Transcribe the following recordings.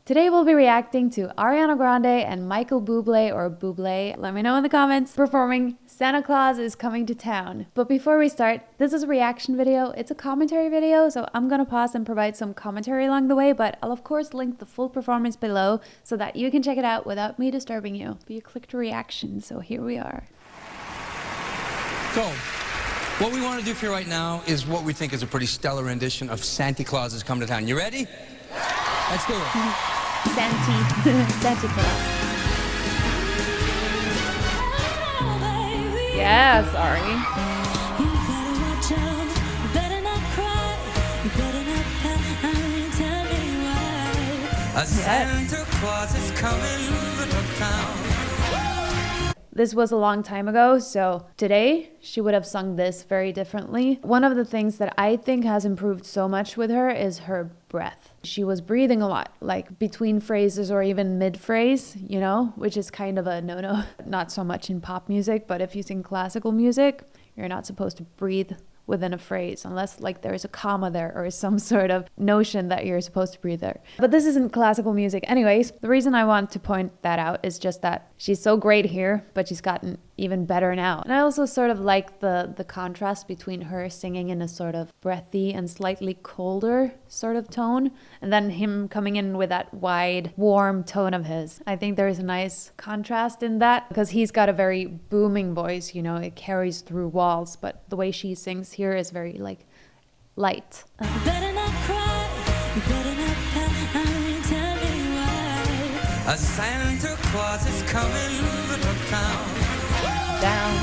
Today we'll be reacting to Ariana Grande and Michael Bublé, or Bublé, let me know in the comments, performing Santa Claus is Coming to Town. But before we start, this is a reaction video. It's a commentary video, so I'm gonna pause and provide some commentary along the way, but I'll of course link the full performance below so that you can check it out without me disturbing you. But you clicked reaction, so here we are. So, what we want to do for you right now is what we think is a pretty stellar rendition of Santa Claus is Coming to Town. You ready? Let's do it. Santa Claus. Yes, Ari. Santa Claus is coming to town. This was a long time ago, so today she would have sung this very differently. One of the things that I think has improved so much with her is her breath. She was breathing a lot, like between phrases or even mid-phrase, you know, which is kind of a no-no. Not so much in pop music, but if you sing classical music, you're not supposed to breathe within a phrase unless like there's a comma there or some sort of notion that you're supposed to breathe there. But this isn't classical music. Anyways, the reason I want to point that out is just that she's so great here, but she's gotten even better now. And I also sort of like the contrast between her singing in a sort of breathy and slightly colder sort of tone, and then him coming in with that wide, warm tone of his. I think there's a nice contrast in that because he's got a very booming voice, you know, it carries through walls, but the way she sings here is very like light. You better not cry, you better not pout, tell me why. A Santa Claus is coming to town. Down.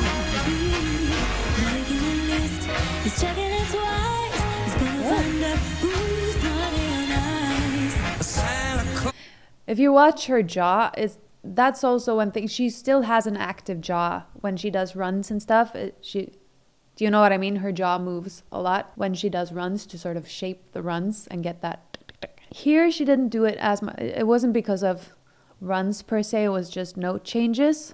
Making a list, he's checking it twice. He's gonna find out who's naughty or nice. Santa Claus. If you watch her jaw, that's also one thing. She still has an active jaw when she does runs and stuff. Do you know what I mean? Her jaw moves a lot when she does runs to sort of shape the runs and get that. Here she didn't do it as much. It wasn't because of runs per se. It was just note changes.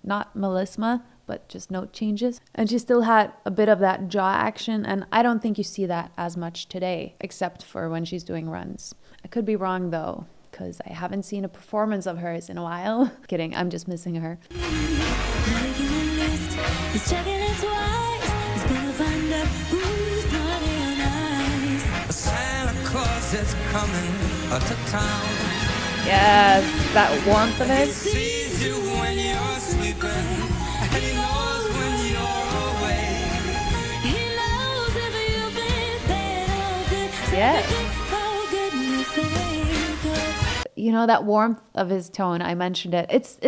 Not melisma, but just note changes. And she still had a bit of that jaw action, and I don't think you see that as much today, except for when she's doing runs. I could be wrong though, because I haven't seen a performance of hers in a while. Kidding, I'm just missing her. Making a list, he's checking it twice. He's gonna find out who's naughty or nice. Santa Claus is coming to town. Yes, that warmth of He it. sees you when you're sleeping, and he knows when you're away. He knows if you've been bad or good. So Yeah. forget how goodness sake. You know, that warmth of his tone, I mentioned it. It's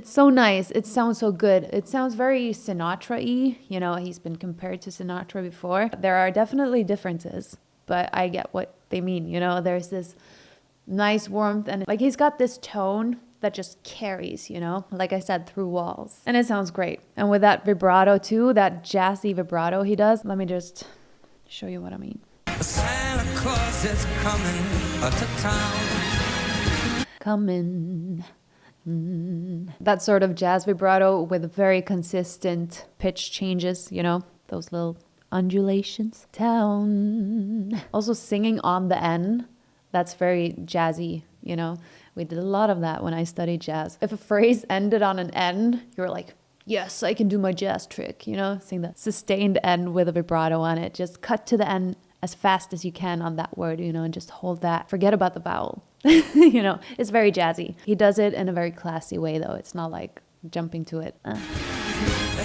so nice. It sounds so good. It sounds very Sinatra-y. You know, he's been compared to Sinatra before. There are definitely differences, but I get what they mean. You know, there's this nice warmth, and like he's got this tone that just carries, you know, like I said, through walls. And it sounds great. And with that vibrato too, that jazzy vibrato he does. Let me just show you what I mean. Santa Claus is coming to town. Coming. That sort of jazz vibrato with very consistent pitch changes, you know, those little undulations. Town. Also singing on the N, that's very jazzy, you know. We did a lot of that when I studied jazz. If a phrase ended on an N, you were like, yes, I can do my jazz trick, you know, sing the sustained N with a vibrato on it. Just cut to the N as fast as you can on that word, you know, and just hold that. Forget about the vowel. You know, it's very jazzy. He does it in a very classy way, though. It's not like jumping to it.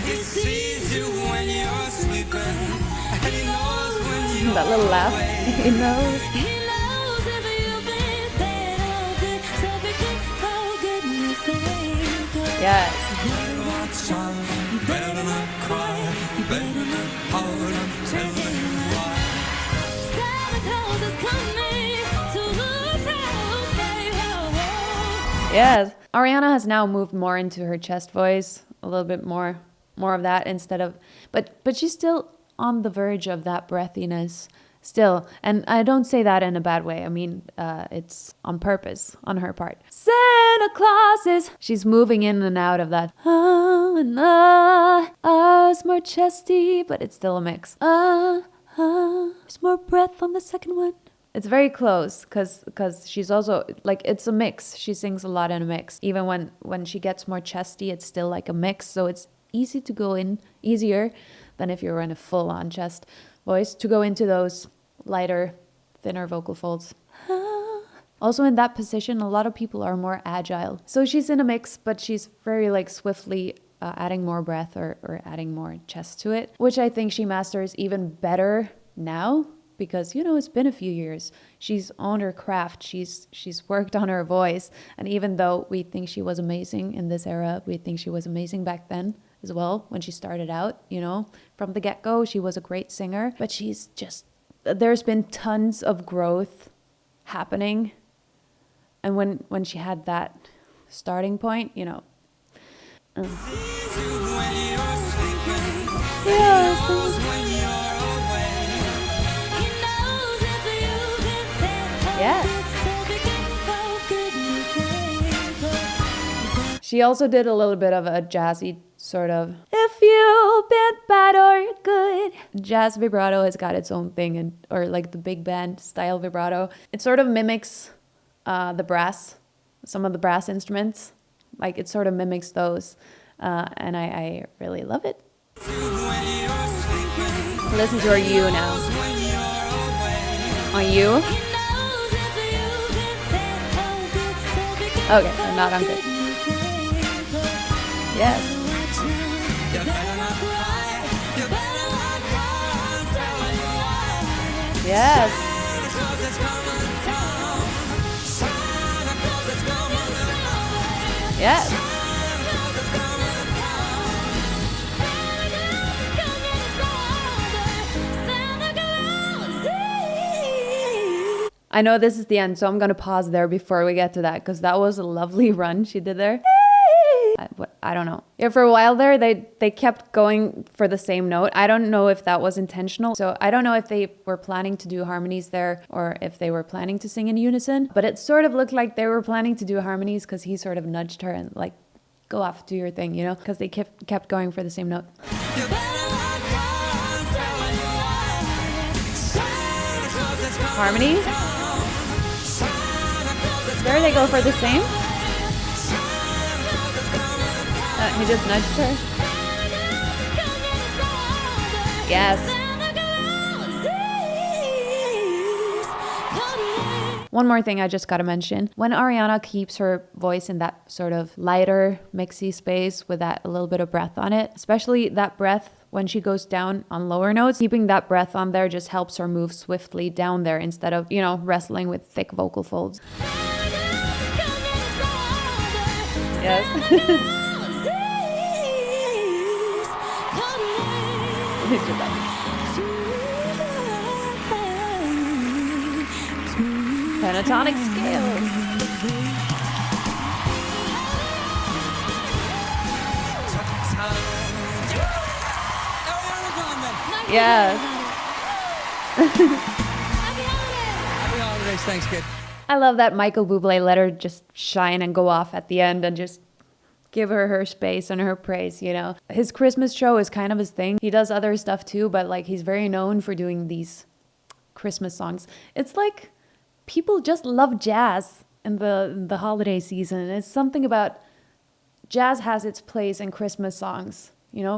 He sees you when you're sleeping, and he knows when you're That little laugh. He knows. He knows if you've been bad or good. So forget how goodness sake. Yeah. better watch out, you better not cry, you better not holler, I'm telling you why. Santa Claus is coming to town, baby. Yes. Ariana has now moved more into her chest voice, a little bit more of that instead of, but she's still on the verge of that breathiness still. And I don't say that in a bad way. I mean, it's on purpose on her part. Santa Claus is, she's moving in and out of that. It's more chesty, but it's still a mix. There's more breath on the second one. It's very close because she's also like, it's a mix. She sings a lot in a mix. Even when she gets more chesty, it's still like a mix. So it's easy to go in, easier than if you're in a full on chest voice, to go into those lighter, thinner vocal folds. Also in that position, a lot of people are more agile. So she's in a mix, but she's very like swiftly adding more breath or adding more chest to it, which I think she masters even better now because, it's been a few years. She's on her craft. She's worked on her voice. And even though we think she was amazing in this era, we think she was amazing back then as well when she started out, from the get-go. She was a great singer, but there's been tons of growth happening. And when she had that starting point, Yes. She also did a little bit of a jazzy sort of, if you've been bad or good. Jazz vibrato has got its own thing, or like the big band style vibrato. It sort of mimics the brass, some of the brass instruments. Like it sort of mimics those. And I really love it. Listen to her You now. On You? Okay, so not on Good. Yes. Yes. Yes. I know this is the end, so I'm going to pause there before we get to that, because that was a lovely run she did there. I don't know. Yeah, for a while there, they kept going for the same note. I don't know if that was intentional. So I don't know if they were planning to do harmonies there or if they were planning to sing in unison. But it sort of looked like they were planning to do harmonies because he sort of nudged her and like, go off, do your thing, because they kept going for the same note. Harmonies? There they go for the same. He just nudged her. Yes. One more thing I just gotta mention. When Ariana keeps her voice in that sort of lighter, mixy space with that a little bit of breath on it, especially that breath when she goes down on lower notes, keeping that breath on there just helps her move swiftly down there instead of, wrestling with thick vocal folds. Yes. Pentatonic scale. Yes. Happy holidays. Thanks, kid. I love that Michael Bublé let her just shine and go off at the end and just give her space and her praise, His Christmas show is kind of his thing. He does other stuff too, but like he's very known for doing these Christmas songs. It's like people just love jazz in the holiday season. It's something about jazz has its place in Christmas songs.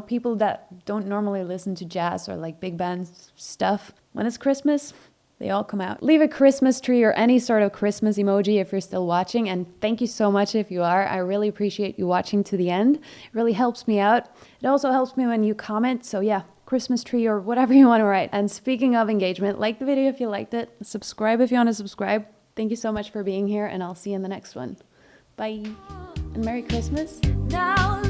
People that don't normally listen to jazz or like big band stuff, when it's Christmas, they all come out. Leave a Christmas tree or any sort of Christmas emoji if you're still watching. And thank you so much if you are. I really appreciate you watching to the end. It really helps me out. It also helps me when you comment. So yeah, Christmas tree or whatever you want to write. And speaking of engagement, like the video if you liked it. Subscribe if you want to subscribe. Thank you so much for being here, and I'll see you in the next one. Bye. And Merry Christmas. Now